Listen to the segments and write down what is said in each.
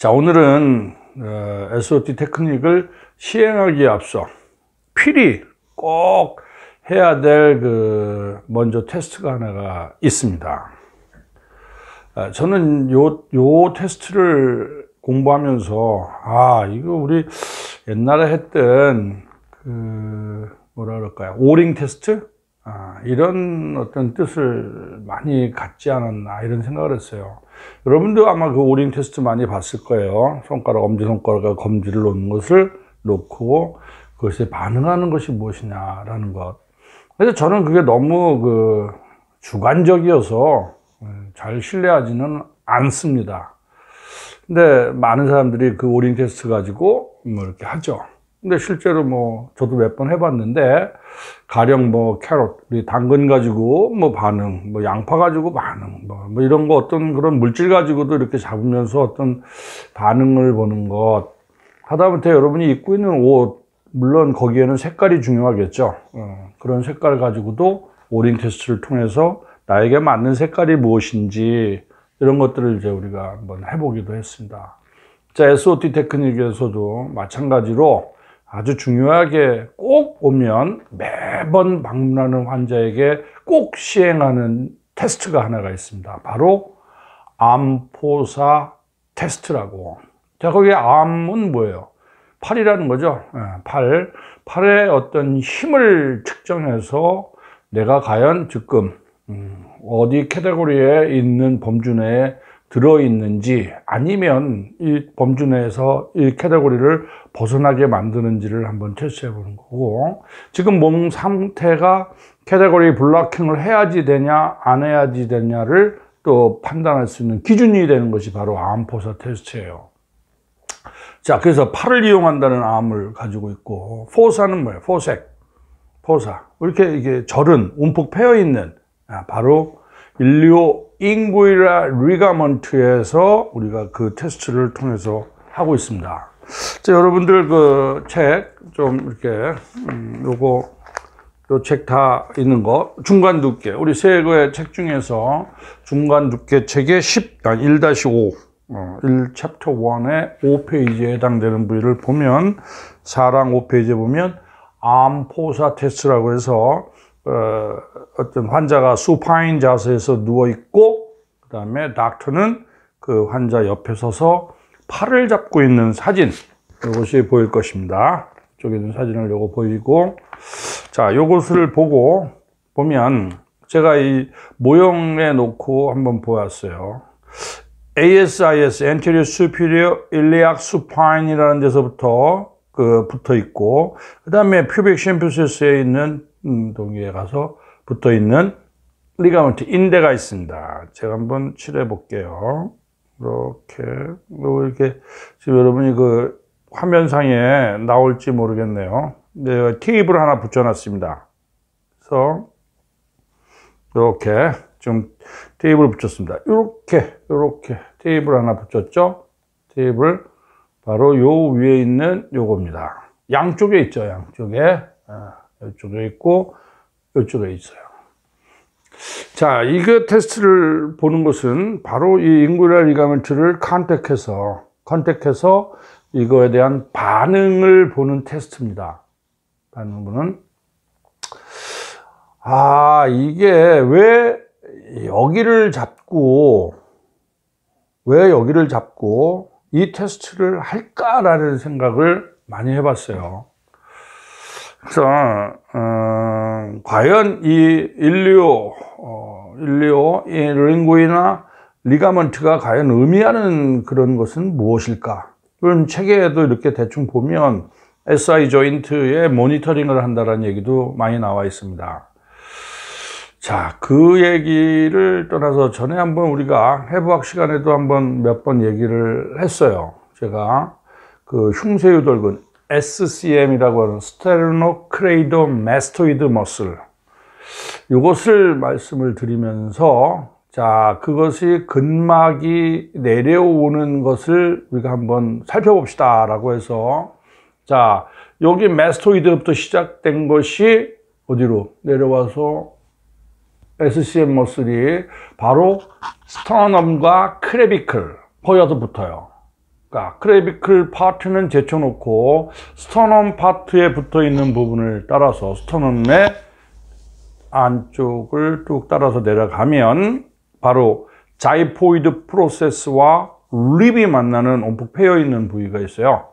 자, 오늘은 SOT 테크닉을 시행하기에 앞서 필히 꼭 해야 될 먼저 테스트가 하나가 있습니다. 저는 요 테스트를 공부하면서 이거 우리 옛날에 했던 뭐라 그럴까요? 오링 테스트? 이런 어떤 뜻을 많이 갖지 않았나 이런 생각을 했어요. 여러분도 아마 그 오링 테스트 많이 봤을 거예요. 손가락, 엄지손가락과 검지를 놓는 것을 놓고 그것에 반응하는 것이 무엇이냐라는 것. 그래서 저는 그게 너무 주관적이어서 잘 신뢰하지는 않습니다. 근데 많은 사람들이 그 오링 테스트 가지고 이렇게 하죠. 근데 실제로 저도 몇 번 해봤는데, 가령 캐럿, 우리 당근 가지고 반응, 양파 가지고 반응, 이런 거 어떤 그런 물질 가지고도 이렇게 잡으면서 어떤 반응을 보는 것. 하다못해 여러분이 입고 있는 옷, 물론 거기에는 색깔이 중요하겠죠. 그런 색깔 가지고도 오링 테스트를 통해서 나에게 맞는 색깔이 무엇인지 이런 것들을 이제 우리가 한번 해보기도 했습니다. 자, SOT 테크닉에서도 마찬가지로 아주 중요하게 꼭 오면 매번 방문하는 환자에게 꼭 시행하는 테스트가 하나가 있습니다. 바로 암포사 테스트라고. 자, 거기에 암은 뭐예요? 팔이라는 거죠. 팔의 어떤 힘을 측정해서 내가 과연 지금 어디 캐테고리에 있는 범주 내에 들어있는지, 아니면 이 범주 내에서 이 캐테고리를 벗어나게 만드는지를 한번 테스트해 보는 거고, 지금 몸 상태가 캐테고리 블로킹을 해야지 되냐 안 해야지 되냐를 또 판단할 수 있는 기준이 되는 것이 바로 암포사 테스트예요. 자, 그래서 팔을 이용한다는 암을 가지고 있고, 포사는 뭐예요? 포사. 이렇게 이게 절은 움푹 패여 있는, 바로 일리오 잉구이라 리가먼트에서 우리가 그 테스트를 통해서 하고 있습니다. 자, 여러분들 그 책 좀 이렇게 요 책 다 있는 거 중간 두께, 우리 세 개의 책 중에서 중간 두께 책의 1-5 1 챕터 1의 5페이지에 해당되는 부위를 보면, 4랑 5페이지에 보면 암포사 테스트라고 해서 어떤 환자가 수파인 자세에서 누워있고, 그 다음에 닥터는 그 환자 옆에 서서 팔을 잡고 있는 사진, 이것이 보일 것입니다. 이쪽에 있는 사진을 요거 보이고, 자, 요것을 보면 제가 이 모형에 놓고 한번 보았어요. ASIS, Anterior Superior Iliac Supine이라는 데서부터 붙어 있고, 그 다음에 퓨빅 심피시스에 있는 동기에 가서 붙어 있는 리가먼트, 인대가 있습니다. 제가 한번 칠해 볼게요. 이렇게 지금 여러분이 그 화면상에 나올지 모르겠네요. 내가 테이프를 하나 붙여 놨습니다. 그래서 이렇게 지금 테이프를 붙였습니다. 이렇게 테이프를 하나 붙였죠. 테이프를 바로 요 위에 있는 요겁니다. 양쪽에 있죠. 양쪽에. 이쪽에 있고 이쪽에 있어요. 자, 이거 테스트를 보는 것은 바로 이 잉구이라 리가먼트를 컨택해서 이거에 대한 반응을 보는 테스트입니다. 반응은 이게 왜 여기를 잡고 이 테스트를 할까라는 생각을 많이 해봤어요. 그래서 과연 이 일리오 잉구이나 리가먼트가 과연 의미하는 그런 것은 무엇일까? 그런 책에도 이렇게 대충 보면 SI 조인트의 모니터링을 한다는 얘기도 많이 나와 있습니다. 자, 그 얘기를 떠나서 전에 한번 우리가 해부학 시간에도 한번 몇 번 얘기를 했어요. 제가 그 흉쇄유돌근 SCM이라고 하는 스테르노크레이도마스토이드 머슬, 이것을 말씀을 드리면서, 자, 그것이 근막이 내려오는 것을 우리가 한번 살펴봅시다 라고 해서, 자, 여기 마스토이드부터 시작된 것이 어디로 내려와서 SCM 머슬이 바로 스터넘과 크레비클 거기서 붙어요. 클레비클 파트는 제쳐놓고 스터넘 파트에 붙어 있는 부분을 따라서 스터넘의 안쪽을 쭉 따라서 내려가면 바로 자이포이드 프로세스와 립이 만나는 움푹 패여 있는 부위가 있어요.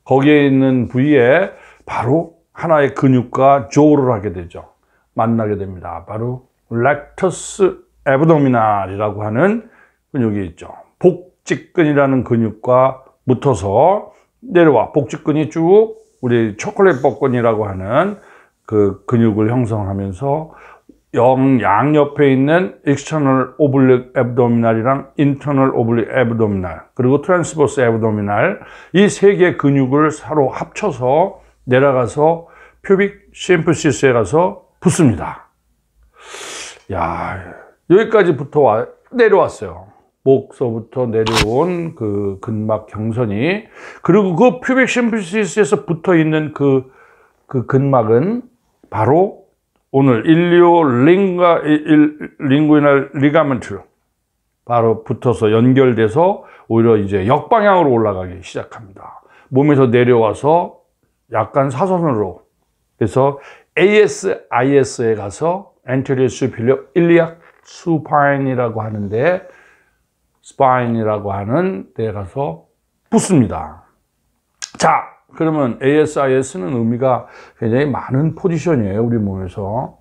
거기에 있는 부위에 바로 하나의 근육과 조를 하게 되죠. 만나게 됩니다. 바로 렉터스 애브도미날이라고 하는 근육이 있죠. 복직근이라는 근육과 붙어서 내려와 복직근이 쭉 우리 초콜릿 복근이라고 하는 그 근육을 형성하면서 양옆에 있는 external oblique abdominal이랑 internal oblique abdominal 그리고 transverse abdominal 이 세 개의 근육을 서로 합쳐서 내려가서 퓨빅 심플시스에 가서 붙습니다. 야, 여기까지 내려왔어요. 목서부터 내려온 그 근막 경선이 그리고 그 퓨빅 심플시스에서 붙어 있는 그 근막은 바로 오늘 링구이널 리가멘트 바로 붙어서 연결돼서 오히려 이제 역방향으로 올라가기 시작합니다. 몸에서 내려와서 약간 사선으로 그래서 ASIS에 가서 anterior superior iliac supine이라고 하는데 스파인이라고 하는 데에 가서 붙습니다. 자, 그러면 ASIS는 의미가 굉장히 많은 포지션이에요. 우리 몸에서.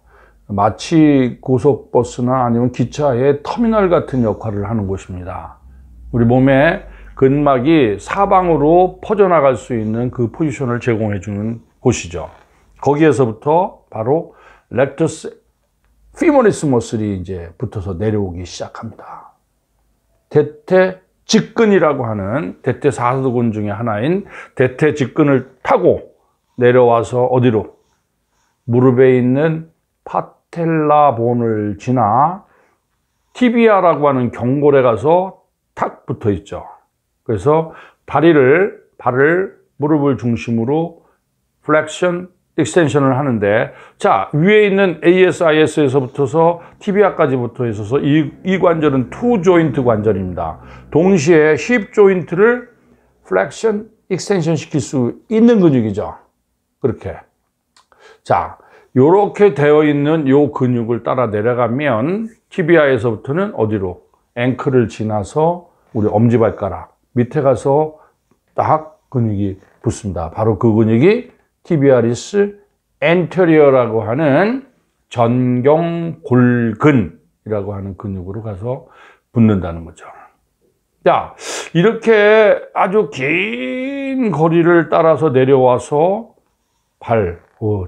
마치 고속버스나 아니면 기차의 터미널 같은 역할을 하는 곳입니다. 우리 몸에 근막이 사방으로 퍼져나갈 수 있는 그 포지션을 제공해 주는 곳이죠. 거기에서부터 바로 렉터스 피모리스 머슬이 이제 붙어서 내려오기 시작합니다. 대퇴직근이라고 하는 대퇴사두근 중에 하나인 대퇴직근을 타고 내려와서 어디로? 무릎에 있는 파텔라본을 지나 티비아라고 하는 경골에 가서 탁 붙어 있죠. 그래서 발을 무릎을 중심으로 플렉션, 익스텐션을 하는데 자, 위에 있는 ASIS에서 붙어서 티비아까지 붙어 있어서 이 관절은 투 조인트 관절입니다. 동시에 힙 조인트를 플렉션, 익스텐션 시킬 수 있는 근육이죠. 그렇게. 자, 요렇게 되어 있는 요 근육을 따라 내려가면 티비아에서부터는 어디로? 앵클을 지나서 우리 엄지발가락 밑에 가서 딱 근육이 붙습니다. 바로 그 근육이 티비아리스 엔테리어라고 하는 전경골근이라고 하는 근육으로 가서 붙는다는 거죠. 자, 이렇게 아주 긴 거리를 따라서 내려와서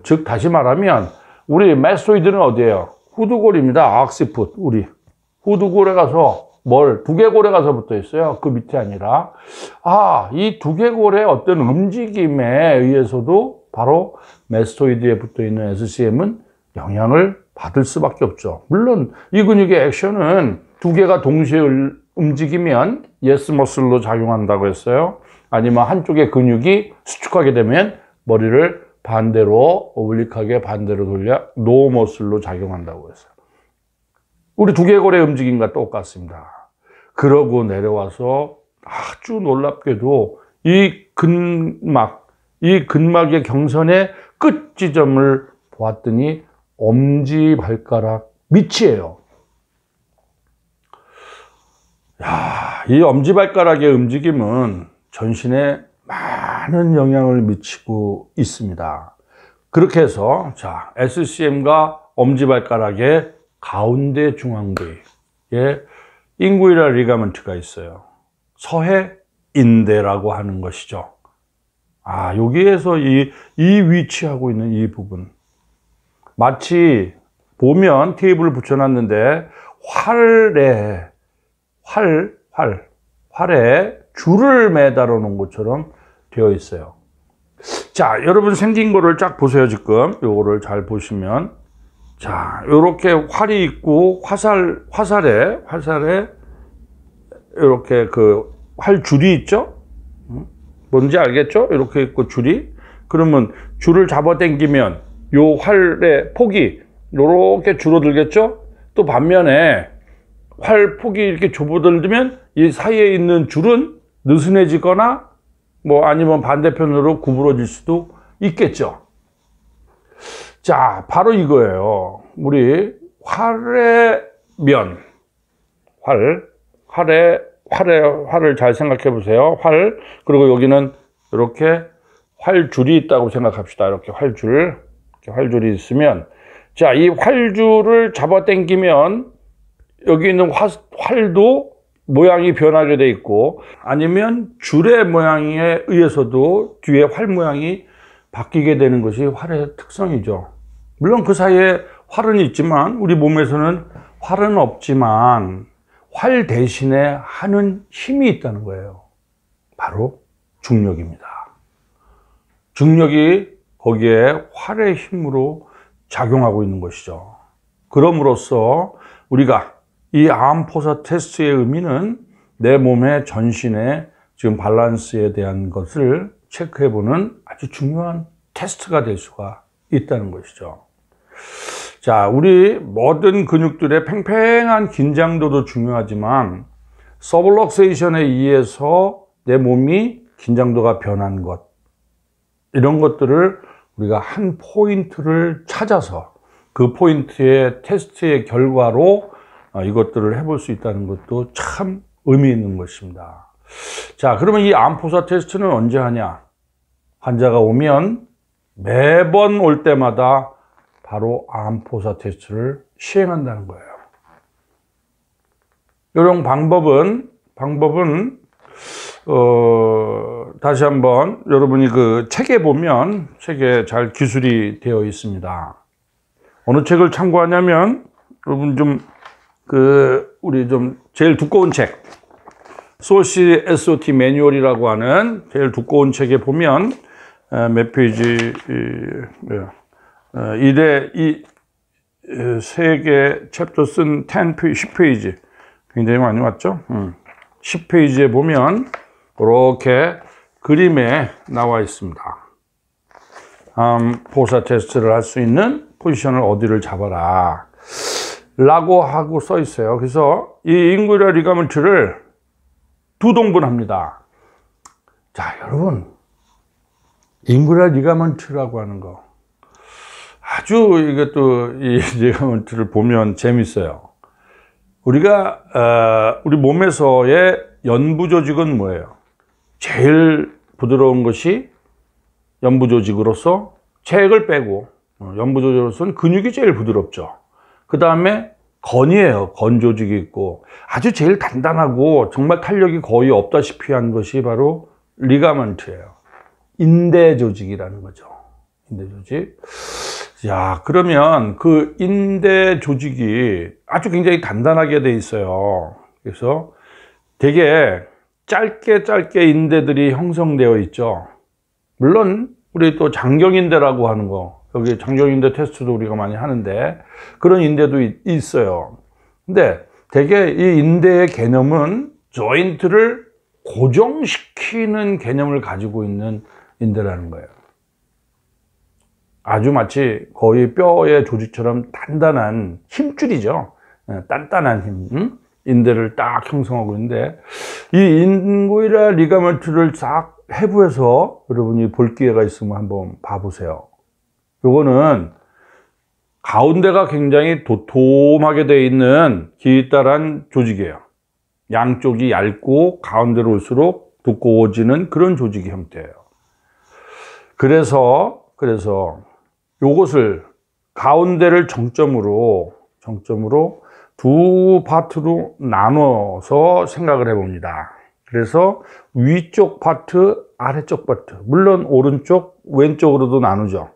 즉 다시 말하면 우리 마스토이드는 어디예요? 후두골입니다. 악시풋 우리 후두골에 가서 두개골에 가서 붙어 있어요. 그 밑에 아니라 이 두개골의 어떤 움직임에 의해서도 바로 마스토이드에 붙어 있는 SCM은 영향을 받을 수밖에 없죠. 물론 이 근육의 액션은 두 개가 동시에 움직이면 예스 머슬로 작용한다고 했어요. 아니면 한쪽의 근육이 수축하게 되면 머리를 반대로 오블릭하게 반대로 돌려 노 머슬로 작용한다고 했어요. 우리 두개골의 움직임과 똑같습니다. 그러고 내려와서 아주 놀랍게도 이 근막의 경선의 끝 지점을 보았더니 엄지발가락 밑이에요. 이 엄지발가락의 움직임은 전신에 많은 영향을 미치고 있습니다. 그렇게 해서 SCM과 엄지발가락의 가운데 중앙부에 인구이널 리가먼트가 있어요. 서해인대라고 하는 것이죠. 여기에서 이 위치하고 있는 이 부분. 마치 보면 테이블을 붙여놨는데 활에 줄을 매달아 놓은 것처럼 되어 있어요. 자, 여러분 생긴 거를 쫙 보세요, 지금. 요거를 잘 보시면. 자, 요렇게 활이 있고, 화살에, 요렇게 그 활줄이 있죠? 뭔지 알겠죠? 이렇게 있고 줄이. 그러면 줄을 잡아 당기면 요 활의 폭이 요렇게 줄어들겠죠? 또 반면에 활 폭이 이렇게 좁아들면 이 사이에 있는 줄은 느슨해지거나 뭐 아니면 반대편으로 구부러질 수도 있겠죠. 자, 바로 이거예요. 우리 활의 면, 활을 잘 생각해 보세요. 활, 그리고 여기는 이렇게 활줄이 있다고 생각합시다. 이렇게 활줄이 있으면, 자, 이 활줄을 잡아 당기면 여기 있는 활도 모양이 변하게 돼 있고, 아니면 줄의 모양에 의해서도 뒤에 활 모양이 바뀌게 되는 것이 활의 특성이죠. 물론 그 사이에 활은 있지만, 우리 몸에서는 활은 없지만 활 대신에 하는 힘이 있다는 거예요. 바로 중력입니다. 중력이 거기에 활의 힘으로 작용하고 있는 것이죠. 그럼으로써 우리가 이 암포사 테스트의 의미는 내 몸의 전신의 지금 밸런스에 대한 것을 체크해보는 아주 중요한 테스트가 될 수가 있다는 것이죠. 자, 우리 모든 근육들의 팽팽한 긴장도도 중요하지만 서블럭세이션에 의해서 내 몸이 긴장도가 변한 것, 이런 것들을 우리가 한 포인트를 찾아서 그 포인트의 테스트의 결과로 이것들을 해볼 수 있다는 것도 참 의미 있는 것입니다. 자, 그러면 이 암포사 테스트는 언제 하냐? 환자가 오면 매번 올 때마다 바로 암포사 테스트를 시행한다는 거예요. 이런 방법은 다시 한번 여러분이 그 책에 보면 책에 잘 기술이 되어 있습니다. 어느 책을 참고하냐면 여러분 우리 제일 두꺼운 책, 소시 SOT 매뉴얼이라고 하는 제일 두꺼운 책에 보면 몇 페이지, 세 개 챕터 쓴 10페이지. 굉장히 많이 왔죠? 10페이지에 보면 이렇게 그림에 나와 있습니다. 포사 테스트를 할 수 있는 포지션을 어디를 잡아라 라고 하고 써 있어요. 그래서 이 인구리아 리가먼트를 두 동분합니다. 자, 여러분, 인구리아 리가먼트라고 하는 거 아주 이것도 이 리가먼트를 보면 재밌어요. 우리 몸에서의 연부 조직은 뭐예요? 제일 부드러운 것이 연부 조직으로서 체액을 빼고, 연부 조직으로서는 근육이 제일 부드럽죠. 그 다음에 건이에요. 건 조직이 있고, 아주 제일 단단하고 정말 탄력이 거의 없다시피 한 것이 바로 리가먼트예요. 인대 조직이라는 거죠. 인대 조직. 자, 그러면 그 인대 조직이 아주 굉장히 단단하게 돼 있어요. 그래서 되게 짧게 인대들이 형성되어 있죠. 물론 우리 또 장경인대라고 하는 거, 여기 장경인대 테스트도 우리가 많이 하는데 그런 인대도 있어요. 근데 되게 이 인대의 개념은 조인트를 고정시키는 개념을 가지고 있는 인대라는 거예요. 아주 마치 거의 뼈의 조직처럼 단단한 힘줄이죠. 단단한 힘, 인대를 딱 형성하고 있는데, 이 인구리아 리가먼트를 싹 해부해서 여러분이 볼 기회가 있으면 한번 봐보세요. 요거는 가운데가 굉장히 도톰하게 되어 있는 기다란 조직이에요. 양쪽이 얇고 가운데로 올수록 두꺼워지는 그런 조직의 형태예요. 그래서 요것을 가운데를 정점으로 두 파트로 나눠서 생각을 해봅니다. 그래서 위쪽 파트, 아래쪽 파트, 물론 오른쪽, 왼쪽으로도 나누죠.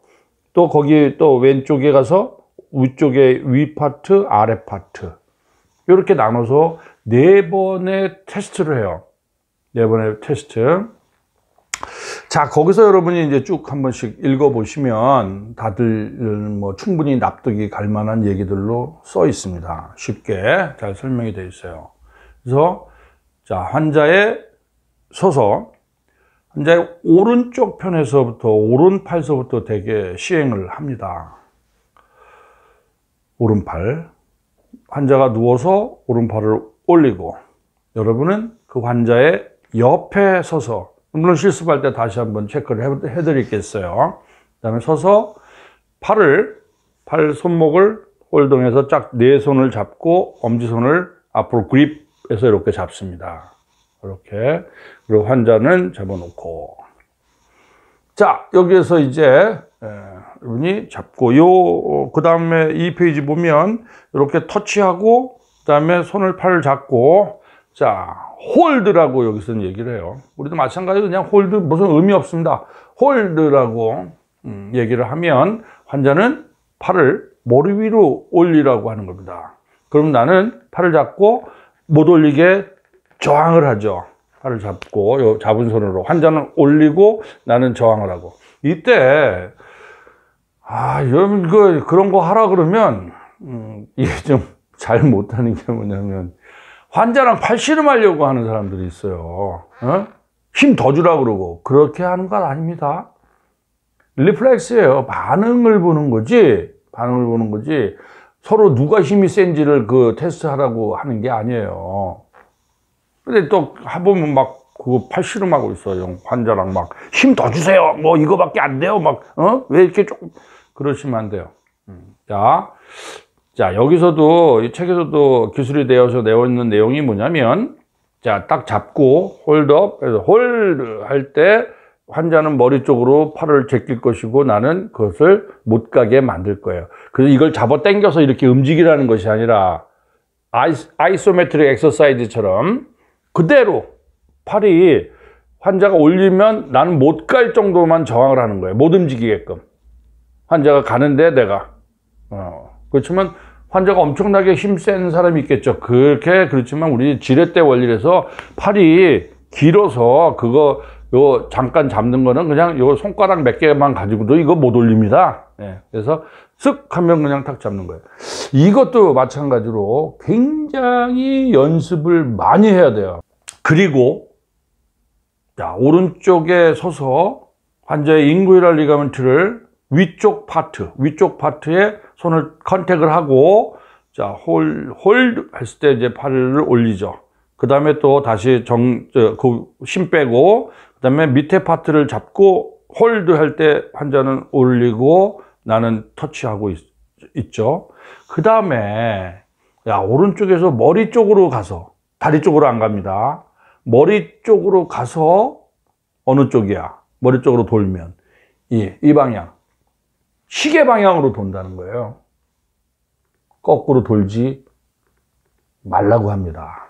또 거기 또 왼쪽에 가서 위쪽에 위 파트, 아래 파트, 이렇게 나눠서 4번의 테스트를 해요. 4번의 테스트. 자, 거기서 여러분이 이제 쭉 한 번씩 읽어보시면 다들 뭐 충분히 납득이 갈 만한 얘기들로 써 있습니다. 쉽게 잘 설명이 되어 있어요. 그래서 자, 환자의 오른쪽 편에서부터, 오른팔서부터 되게 시행을 합니다. 오른팔. 환자가 누워서 오른팔을 올리고, 여러분은 그 환자의 옆에 서서, 물론 실습할 때 다시 한번 체크를 해드리겠어요. 그 다음에 서서 팔 손목을 홀동해서 쫙 네 손을 잡고 엄지손을 앞으로 그립해서 이렇게 잡습니다. 이렇게. 그리고 환자는 잡아놓고. 자, 여기에서 이제 여러분이 잡고, 그 다음에 이 페이지 보면 이렇게 터치하고, 그 다음에 팔을 잡고, 자, 홀드라고 여기서는 얘기를 해요. 우리도 마찬가지로 그냥 홀드, 무슨 의미 없습니다. 홀드라고 얘기를 하면 환자는 팔을 머리 위로 올리라고 하는 겁니다. 그럼 나는 팔을 잡고 못 올리게 저항을 하죠. 팔을 잡고, 잡은 손으로. 환자는 올리고 나는 저항을 하고. 이때, 여러분, 그런 거 하라 그러면, 이게 좀 잘 못하는 게 뭐냐면, 환자랑 팔씨름하려고 하는 사람들이 있어요. 힘 더 주라 그러고. 그렇게 하는 건 아닙니다. 리플렉스예요. 반응을 보는 거지. 서로 누가 힘이 센지를 테스트 하라고 하는 게 아니에요. 근데 또 해보면 그거 팔씨름하고 있어요. 환자랑 힘 더 주세요. 뭐 이거밖에 안 돼요. 왜 이렇게 조금 그러시면 안 돼요. 자, 여기서도, 이 책에서도 기술이 되어서 내어 있는 내용이 뭐냐면, 자, 딱 잡고, 홀드업, 그래서 홀드 할 때, 환자는 머리 쪽으로 팔을 제낄 것이고, 나는 그것을 못 가게 만들 거예요. 그래서 이걸 잡아 당겨서 이렇게 움직이라는 것이 아니라, 아이소메트릭 엑서사이즈처럼, 그대로 팔이 환자가 올리면 나는 못 갈 정도만 저항을 하는 거예요. 못 움직이게끔. 환자가 가는데 내가, 그렇지만 환자가 엄청나게 힘센 사람이 있겠죠. 그렇지만 우리 지렛대 원리에서 팔이 길어서 요 잠깐 잡는 거는 그냥 요 손가락 몇 개만 가지고도 이거 못 올립니다. 그래서 쓱 하면 그냥 탁 잡는 거예요. 이것도 마찬가지로 굉장히 연습을 많이 해야 돼요. 그리고 자, 오른쪽에 서서 환자의 인구이럴 리가멘트를 위쪽 파트에 손을 컨택을 하고, 자, 홀드 했을 때 이제 팔을 올리죠. 그 다음에 또 다시 힘 빼고, 그 다음에 밑에 파트를 잡고, 홀드 할 때 환자는 올리고, 나는 터치하고 있죠. 그 다음에, 오른쪽에서 머리 쪽으로 가서, 다리 쪽으로 안 갑니다. 머리 쪽으로 가서, 어느 쪽이야? 머리 쪽으로 돌면, 이 방향. 시계 방향으로 돈다는 거예요. 거꾸로 돌지 말라고 합니다.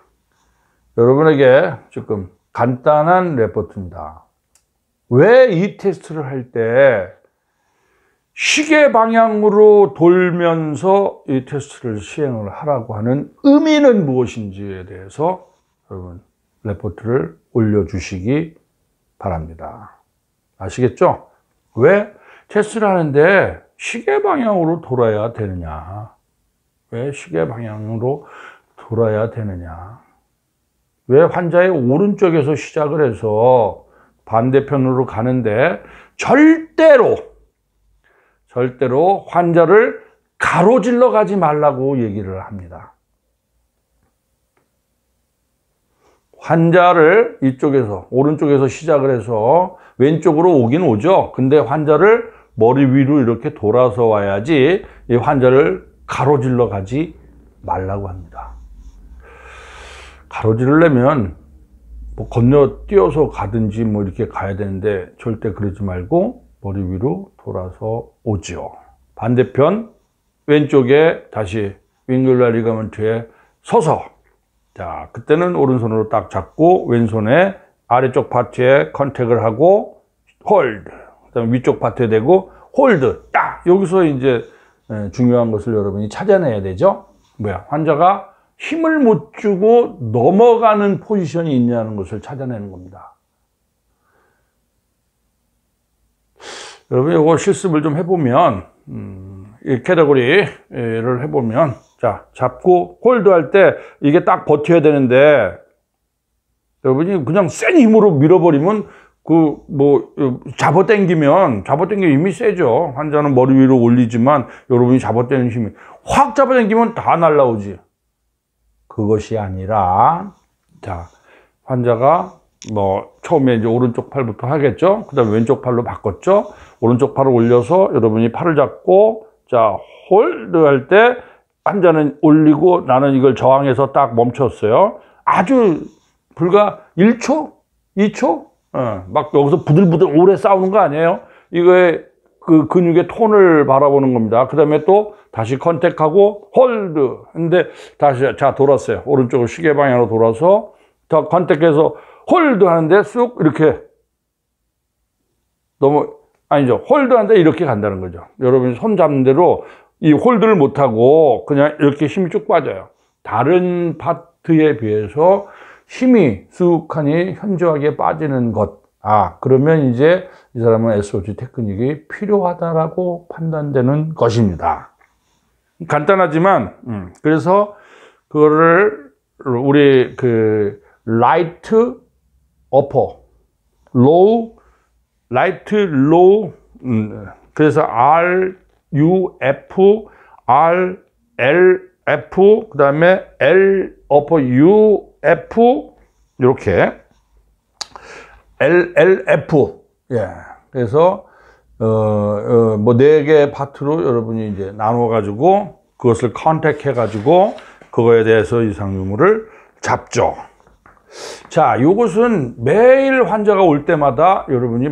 여러분에게 지금 간단한 레포트입니다. 왜 이 테스트를 할 때 시계 방향으로 돌면서 이 테스트를 시행을 하라고 하는 의미는 무엇인지에 대해서 여러분 레포트를 올려주시기 바랍니다. 아시겠죠? 왜 테스트를 하는데 시계 방향으로 돌아야 되느냐? 왜 시계 방향으로 돌아야 되느냐? 왜 환자의 오른쪽에서 시작을 해서 반대편으로 가는데 절대로 환자를 가로질러 가지 말라고 얘기를 합니다. 환자를 이쪽에서, 오른쪽에서 시작을 해서 왼쪽으로 오긴 오죠. 근데 환자를 머리 위로 이렇게 돌아서 와야지 이 환자를 가로질러 가지 말라고 합니다. 가로지르려면 뭐 건너뛰어서 가든지 뭐 이렇게 가야 되는데 절대 그러지 말고 머리 위로 돌아서 오죠. 반대편 왼쪽에 다시 윙귤라 리가먼트에 서서, 자, 그때는 오른손으로 딱 잡고 왼손에 아래쪽 파트에 컨택을 하고 홀드, 그다음에 위쪽 파트에 대고 홀드, 딱 여기서 이제 중요한 것을 여러분이 찾아내야 되죠. 환자가 힘을 못 주고 넘어가는 포지션이 있냐는 것을 찾아내는 겁니다. 여러분 이거 실습을 좀 해보면, 이 캐터고리를 해보면, 자, 잡고 홀드 할 때 이게 딱 버텨야 되는데 여러분이 그냥 센 힘으로 밀어버리면 잡아당기면 이미 세죠. 환자는 머리 위로 올리지만 여러분이 잡아당기는 힘이 확 잡아당기면 다 날라오지. 그것이 아니라, 자, 환자가 뭐 처음에 이제 오른쪽 팔부터 하겠죠. 그 다음에 왼쪽 팔로 바꿨죠. 오른쪽 팔을 올려서 여러분이 팔을 잡고 자 홀드 할 때 환자는 올리고 나는 이걸 저항해서 딱 멈췄어요. 아주 불과 1초? 2초? 막 여기서 부들부들 오래 싸우는 거 아니에요? 이거의 그 근육의 톤을 바라보는 겁니다. 그 다음에 또 다시 컨택하고 홀드. 근데 다시 자 돌았어요. 오른쪽으로 시계 방향으로 돌아서 더 컨택해서 홀드 하는데 쑥 이렇게 너무 아니죠. 홀드 하는데 이렇게 간다는 거죠. 여러분이 손 잡는 대로 이 홀드를 못하고 그냥 이렇게 힘이 쭉 빠져요. 다른 파트에 비해서 힘이 쑥하니 현저하게 빠지는 것. 그러면 이제 이 사람은 SOT 테크닉이 필요하다라고 판단되는 것입니다. 간단하지만, 그래서 그거를 우리 라이트 어퍼, 로우, 라이트 로우, 그래서 R, U, F, R, L, F, 그 다음에 L, 어퍼, U, F, 이렇게. L, L, F. 예. 그래서, 뭐, 4개의 파트로 여러분이 이제 나눠가지고, 그것을 컨택해가지고, 그거에 대해서 이상 유무를 잡죠. 자, 요것은 매일 환자가 올 때마다 여러분이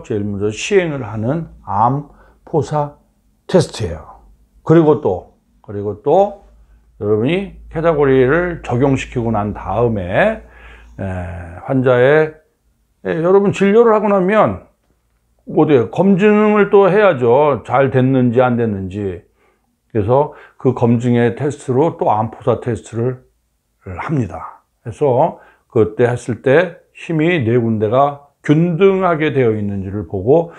제일 먼저 시행을 하는 암 포사 테스트예요. 그리고 또 여러분이 캐다고리를 적용시키고 난 다음에 환자의 여러분 진료를 하고 나면 어디에 검증을 또 해야죠. 잘 됐는지 안 됐는지. 그래서 그 검증의 테스트로 또 암포사 테스트를 합니다. 그래서 그때 했을 때 힘이 4군데가 균등하게 되어 있는지를 보고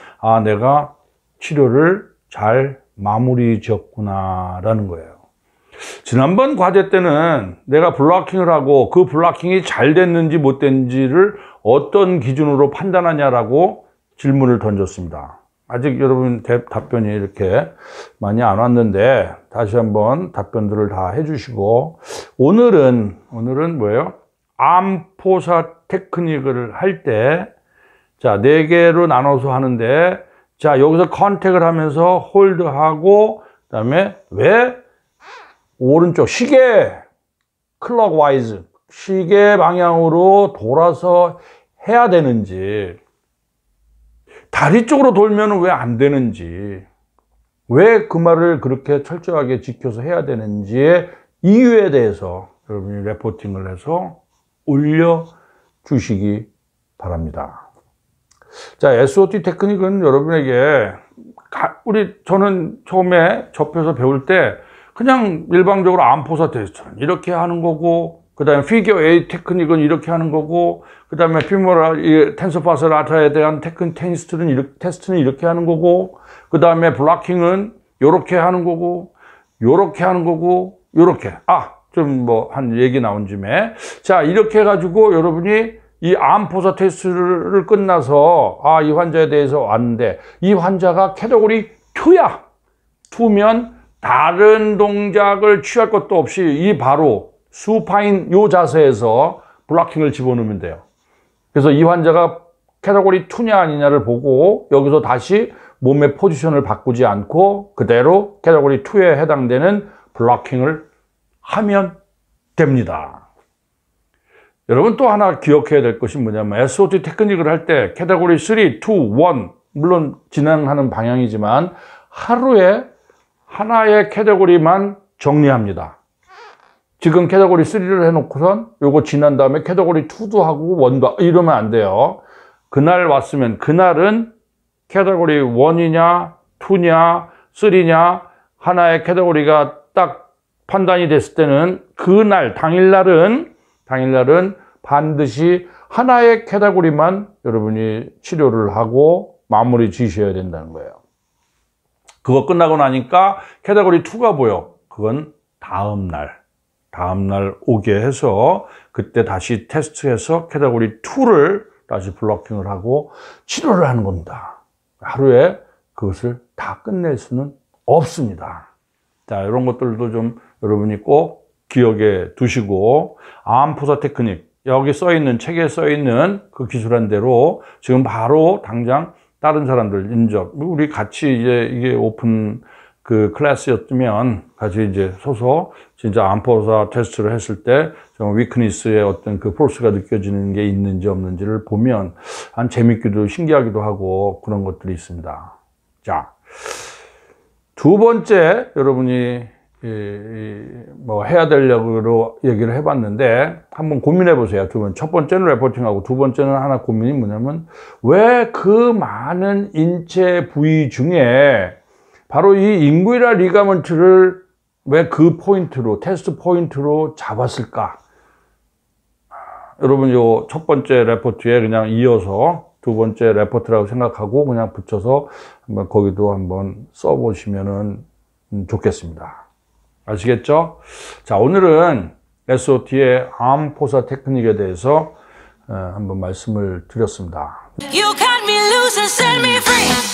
내가 치료를 잘 마무리 지었구나라는 거예요. 지난번 과제 때는 내가 블로킹을 하고 그 블로킹이 잘 됐는지 못 됐는지를 어떤 기준으로 판단하냐라고 질문을 던졌습니다. 아직 여러분 답변이 이렇게 많이 안 왔는데 다시 한번 답변들을 다 해주시고 오늘은 뭐예요? 암포사 테크닉을 할 때 자 4개로 나눠서 하는데 자 여기서 컨택을 하면서 홀드하고 그 다음에 왜 오른쪽 시계 클럭와이즈 시계 방향으로 돌아서 해야 되는지 다리 쪽으로 돌면 왜 안 되는지 왜 그 말을 그렇게 철저하게 지켜서 해야 되는지의 이유에 대해서 여러분이 레포팅을 해서 올려주시기 바랍니다. 자, SOT 테크닉은 여러분에게 저는 처음에 접해서 배울 때 그냥 일방적으로 암포사 테스트는 이렇게 하는 거고 그 다음에 피겨 A 테크닉은 이렇게 하는 거고 그 다음에 피모랄 텐서파설 아타에 대한 테스트는 이렇게 하는 거고 그 다음에 블로킹은 이렇게 하는 거고 요렇게 하는 거고 요렇게 좀 뭐 한 얘기 나온 김에 자 이렇게 해가지고 여러분이 이 암포사 테스트를 끝나서 이 환자에 대해서 왔는데 이 환자가 캐테고리 2야 2면 다른 동작을 취할 것도 없이 이 바로 수파인 요 자세에서 블로킹을 집어넣으면 돼요. 그래서 이 환자가 캐테고리 2냐 아니냐를 보고 여기서 다시 몸의 포지션을 바꾸지 않고 그대로 캐테고리 2에 해당되는 블로킹을 하면 됩니다. 여러분 또 하나 기억해야 될 것이 뭐냐면 SOT 테크닉을 할 때 캐테고리 3, 2, 1 물론 진행하는 방향이지만 하루에 하나의 캐테고리만 정리합니다. 지금 캐테고리 3를 해놓고선 요거 지난 다음에 캐테고리 2도 하고 1도 이러면 안 돼요. 그날 왔으면 그날은 캐테고리 1이냐 2냐 3냐 하나의 캐테고리가 딱 판단이 됐을 때는 그날 당일날은 반드시 하나의 캐테고리만 여러분이 치료를 하고 마무리 지으셔야 된다는 거예요. 그거 끝나고 나니까 캐테고리 2가 보여. 그건 다음날 오게 해서 그때 다시 테스트해서 캐테고리 2를 다시 블로킹을 하고 치료를 하는 겁니다. 하루에 그것을 다 끝낼 수는 없습니다. 자, 이런 것들도 좀 여러분이 꼭 기억에 두시고 암포사 테크닉 여기 써있는, 책에 써있는 그 기술한 대로 지금 바로 당장 다른 사람들 인접, 우리 같이 이제 이게 오픈 그 클래스였으면 같이 이제 서서 진짜 암포사 테스트를 했을 때 좀 위크니스의 어떤 그 포스가 느껴지는 게 있는지 없는지를 보면 한 재밌기도 신기하기도 하고 그런 것들이 있습니다. 자, 두 번째 여러분이 뭐 해야 되려고 얘기를 해봤는데 한번 고민해 보세요. 첫 번째는 레포팅하고 두 번째는 하나 고민이 뭐냐면 왜 그 많은 인체 부위 중에 바로 이 인구이라 리가먼트를 왜 그 포인트로 테스트 포인트로 잡았을까? 여러분 요 첫 번째 레포트에 그냥 이어서 두 번째 레포트라고 생각하고 그냥 붙여서 한번 거기도 한번 써보시면은 좋겠습니다. 아시겠죠? 자, 오늘은 SOT의 암 포사 테크닉에 대해서 한번 말씀을 드렸습니다. You cut me loose and set me free.